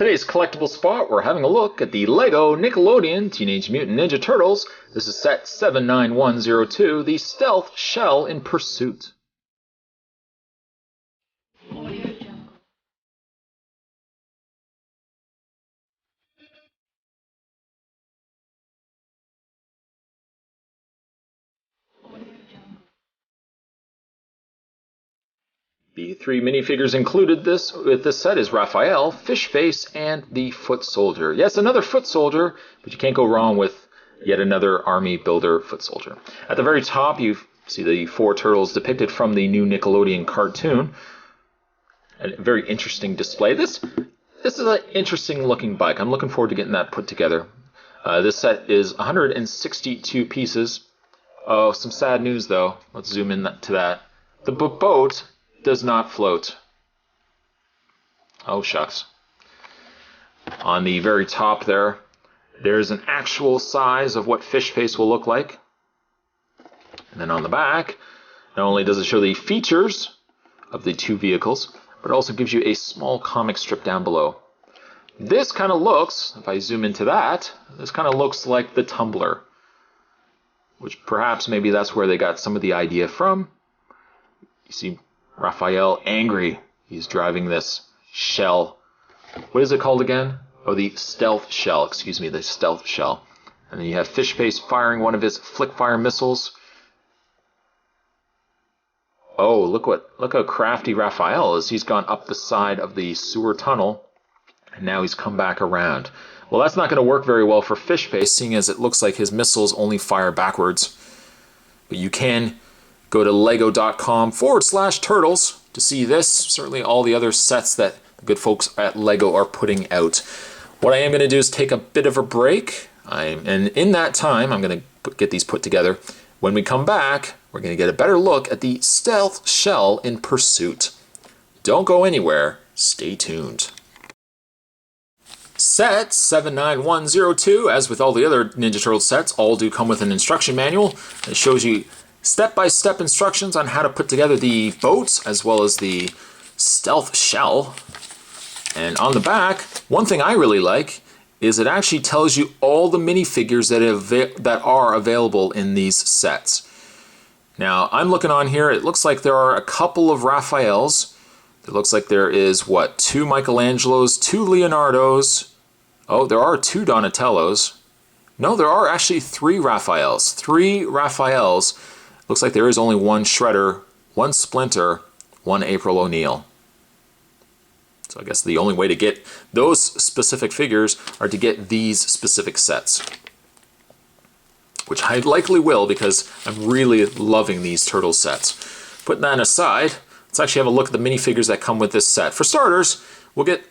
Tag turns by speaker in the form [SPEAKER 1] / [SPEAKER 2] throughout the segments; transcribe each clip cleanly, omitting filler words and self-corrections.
[SPEAKER 1] Today's collectible spot, we're having a look at the LEGO Nickelodeon Teenage Mutant Ninja Turtles. This is set 79102, the Stealth Shell in Pursuit. The three minifigures included with this set is Raphael, Fishface, and the Foot Soldier. Yes, another Foot Soldier, but you can't go wrong with yet another Army Builder Foot Soldier. At the very top, you see the four turtles depicted from the new Nickelodeon cartoon. A very interesting display. This is an interesting looking bike. I'm looking forward to getting that put together. This set is 162 pieces. Oh, some sad news though. Let's zoom in to that. The boat does not float. Oh shucks. On the very top there's an actual size of what Fishface will look like. And then on the back, not only does it show the features of the two vehicles, but it also gives you a small comic strip down below. This kind of looks, if I zoom into that, this kind of looks like the tumbler, which perhaps maybe that's where they got some of the idea from. You see Raphael angry. He's driving this shell. What is it called again? Oh, the stealth shell. Excuse me, the stealth shell. And then you have Fishface firing one of his flick fire missiles. Oh, look how crafty Raphael is. He's gone up the side of the sewer tunnel, and now he's come back around. Well, that's not going to work very well for Fishface, seeing as it looks like his missiles only fire backwards. But you can go to lego.com/turtles to see this. Certainly all the other sets that the good folks at LEGO are putting out. What I am going to do is take a bit of a break. And in that time, I'm going to get these put together. When we come back, we're going to get a better look at the Stealth Shell in Pursuit. Don't go anywhere. Stay tuned. Set 79102, as with all the other Ninja Turtle sets, all do come with an instruction manual that shows you step-by-step instructions on how to put together the boats as well as the stealth shell. And on the back, one thing I really like is it actually tells you all the minifigures that are available in these sets. Now, I'm looking on here, it looks like there are a couple of Raphaels. It looks like there is, what, 2 Michelangelos, 2 Leonardos. Oh, there are 2 Donatellos. No, there are actually 3 Raphaels. 3 Raphaels. Looks like there is only 1 Shredder, 1 Splinter, 1 April O'Neil. So I guess the only way to get those specific figures are to get these specific sets. Which I likely will because I'm really loving these turtle sets. Putting that aside, let's actually have a look at the minifigures that come with this set. For starters, we'll get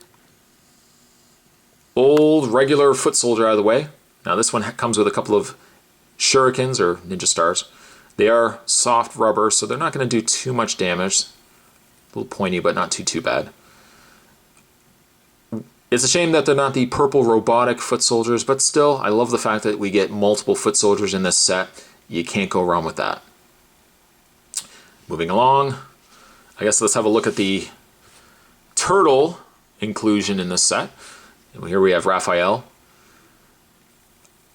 [SPEAKER 1] old regular Foot Soldier out of the way. Now this one comes with a couple of shurikens or ninja stars. They are soft rubber, so they're not going to do too much damage. A little pointy, but not too bad. It's a shame that they're not the purple robotic Foot Soldiers, but still, I love the fact that we get multiple Foot Soldiers in this set. You can't go wrong with that. Moving along, I guess let's have a look at the turtle inclusion in this set. And here we have Raphael.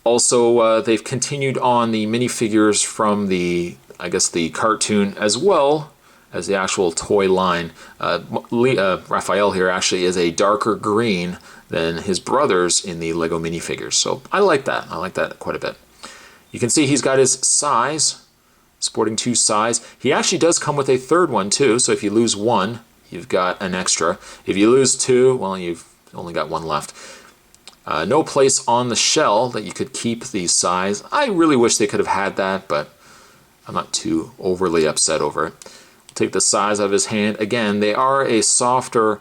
[SPEAKER 1] Also, they've continued on the minifigures from the, I guess, the cartoon as well as the actual toy line. Raphael here actually is a darker green than his brothers in the LEGO minifigures. So I like that. I like that quite a bit. You can see he's got his size, sporting 2 size. He actually does come with a 3rd one too, so if you lose 1, you've got an extra. If you lose 2, well, you've only got 1 left. No place on the shell that you could keep the size. I really wish they could have had that, but I'm not too overly upset over it. Take the size of his hand. Again, they are a softer,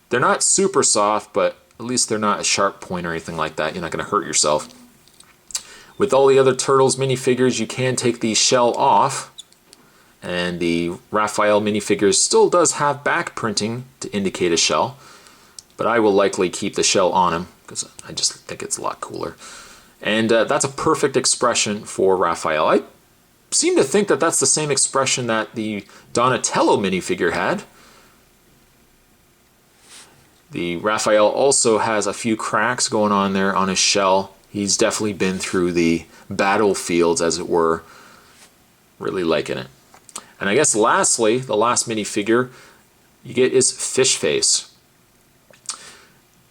[SPEAKER 1] they're not super soft, but at least they're not a sharp point or anything like that. You're not going to hurt yourself. With all the other Turtles minifigures, you can take the shell off, and the Raphael minifigures still does have back printing to indicate a shell, but I will likely keep the shell on him because I just think it's a lot cooler. And that's a perfect expression for Raphael. I seem to think that that's the same expression that the Donatello minifigure had. The Raphael also has a few cracks going on there on his shell. He's definitely been through the battlefields, as it were. Really liking it. And I guess lastly, the last minifigure you get is Fish Face.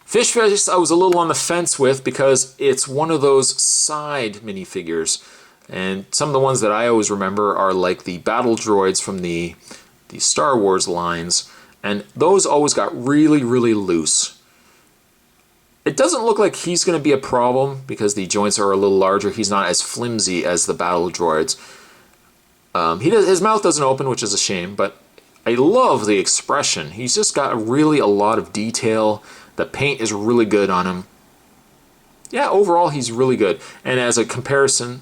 [SPEAKER 1] Fish Face I was a little on the fence with because it's one of those side minifigures. And some of the ones that I always remember are like the battle droids from the Star Wars lines. And those always got really, really loose. It doesn't look like he's going to be a problem because the joints are a little larger. He's not as flimsy as the battle droids. His mouth doesn't open, which is a shame, but I love the expression. He's just got really a lot of detail. The paint is really good on him. Yeah, overall he's really good. And as a comparison,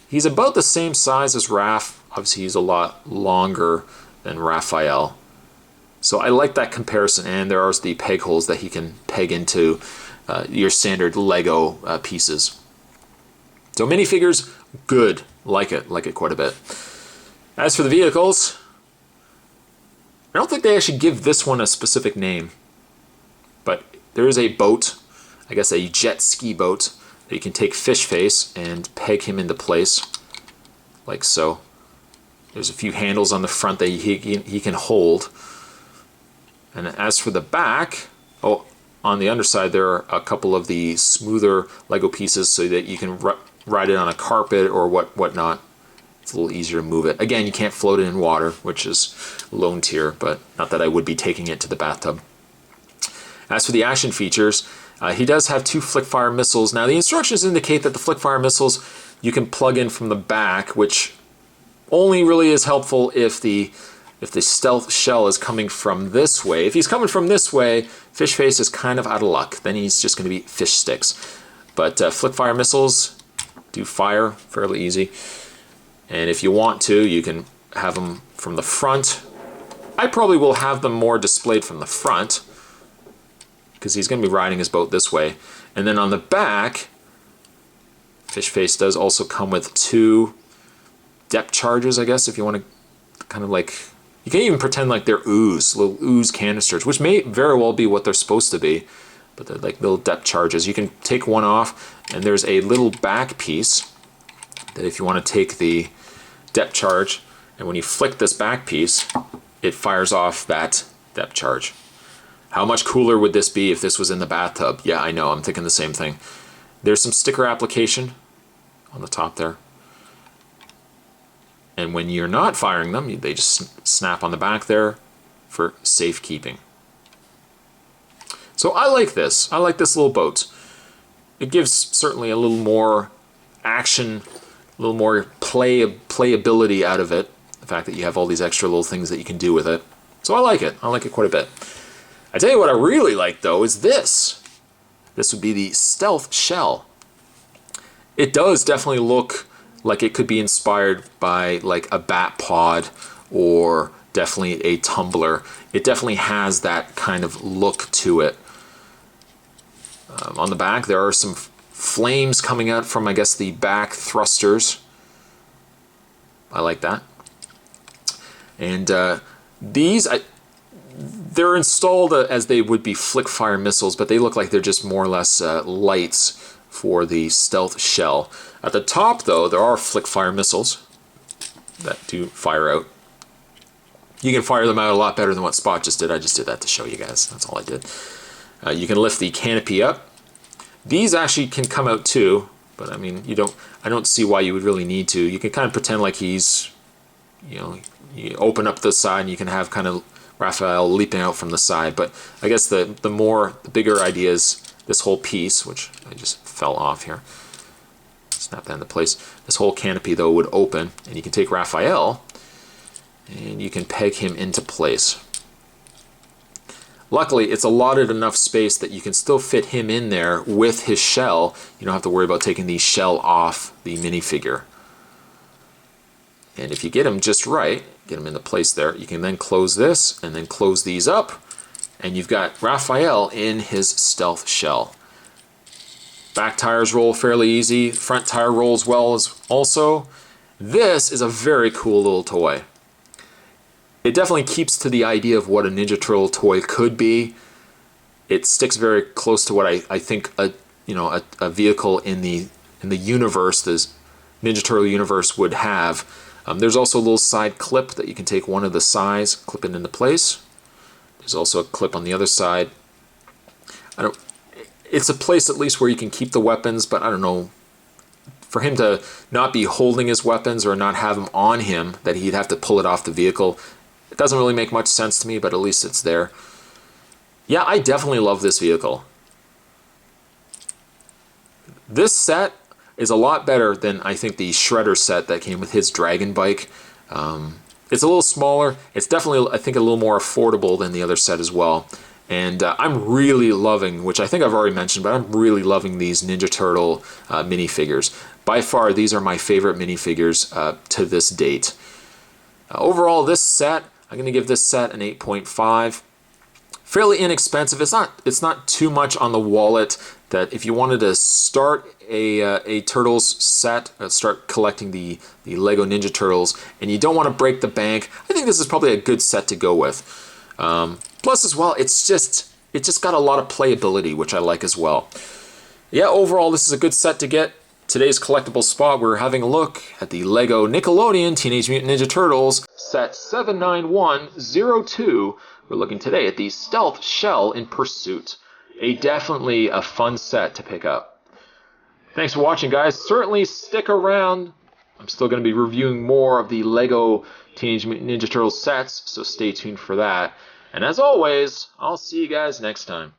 [SPEAKER 1] he's about the same size as Raph. Obviously he's a lot longer than Raphael. So I like that comparison, and there are the peg holes that he can peg into your standard Lego pieces. So minifigures, good. Like it quite a bit. As for the vehicles, I don't think they actually give this one a specific name, but there is a boat, I guess a jet ski boat, that you can take Fish Face and peg him into place, like so. There's a few handles on the front that he can hold. And as for the back, on the underside there are a couple of the smoother Lego pieces so that you can ride it on a carpet or whatnot. It's a little easier to move it. Again, you can't float it in water, which is lone tier, but not that I would be taking it to the bathtub. As for the action features, he does have 2 flick-fire missiles. Now the instructions indicate that the flick-fire missiles you can plug in from the back, which only really is helpful if the stealth shell is coming from this way. If he's coming from this way, Fish Face is kind of out of luck. Then he's just going to be fish sticks. But flick fire missiles do fire fairly easy. And if you want to, you can have them from the front. I probably will have them more displayed from the front because he's going to be riding his boat this way. And then on the back, Fish Face does also come with 2 depth charges, I guess, if you want to kind of like... You can even pretend like they're little ooze canisters, which may very well be what they're supposed to be, but they're like little depth charges. You can take one off, and there's a little back piece that if you want to take the depth charge, and when you flick this back piece, it fires off that depth charge. How much cooler would this be if this was in the bathtub? Yeah, I know, I'm thinking the same thing. There's some sticker application on the top there. And when you're not firing them, they just snap on the back there for safekeeping. So I like this. I like this little boat. It gives certainly a little more action, a little more playability out of it. The fact that you have all these extra little things that you can do with it. So I like it. I like it quite a bit. I tell you what I really like, though, is this. This would be the stealth shell. It does definitely look like it could be inspired by like a bat pod or definitely a tumbler. It definitely has that kind of look to it. On the back there are some flames coming out from, I guess, the back thrusters. I like that. And they're installed as they would be flick fire missiles, but they look like they're just more or less lights for the stealth shell. At the top, though, there are flick fire missiles that do fire out. You can fire them out a lot better than what Spot just did. I just did that to show you guys. That's all I did. You can lift the canopy up. These actually can come out too, but I mean, I don't see why you would really need to. You can kind of pretend like he's, you open up the side and you can have kind of Raphael leaping out from the side. But I guess the bigger idea is this whole piece, which I just fell off here. Snap that into place. This whole canopy, though, would open, and you can take Raphael and you can peg him into place. Luckily, it's allotted enough space that you can still fit him in there with his shell. You don't have to worry about taking the shell off the minifigure. And if you get him just right, get him into place there, you can then close this and then close these up, and you've got Raphael in his stealth shell. Back tires roll fairly easy. Front tire rolls well as also. This is a very cool little toy. It definitely keeps to the idea of what a Ninja Turtle toy could be. it sticks very close to what I think a vehicle in the universe, this Ninja Turtle universe, would have. There's also a little side clip that you can take one of the sides, clip it into place. There's also a clip on the other side. It's a place at least where you can keep the weapons, but I don't know, for him to not be holding his weapons or not have them on him, that he'd have to pull it off the vehicle, it doesn't really make much sense to me, but at least it's there. Yeah, I definitely love this vehicle. This set is a lot better than I think the Shredder set that came with his Dragon Bike. It's a little smaller. It's definitely, I think, a little more affordable than the other set as well. And I'm really loving, which I think I've already mentioned, but I'm really loving these Ninja Turtle minifigures. By far, these are my favorite minifigures to this date. Overall, this set, I'm going to give this set an 8.5. Fairly inexpensive. It's not too much on the wallet. That if you wanted to start a Turtles set, start collecting the Lego Ninja Turtles, and you don't want to break the bank, I think this is probably a good set to go with. Plus, as well, it just got a lot of playability, which I like as well. Yeah, overall, this is a good set to get. Today's collectible spot, we're having a look at the Lego Nickelodeon Teenage Mutant Ninja Turtles set 79102. We're looking today at the Stealth Shell in Pursuit. Definitely a fun set to pick up. Thanks for watching, guys. Certainly stick around. I'm still going to be reviewing more of the Lego Teenage Mutant Ninja Turtles sets, so stay tuned for that. And as always, I'll see you guys next time.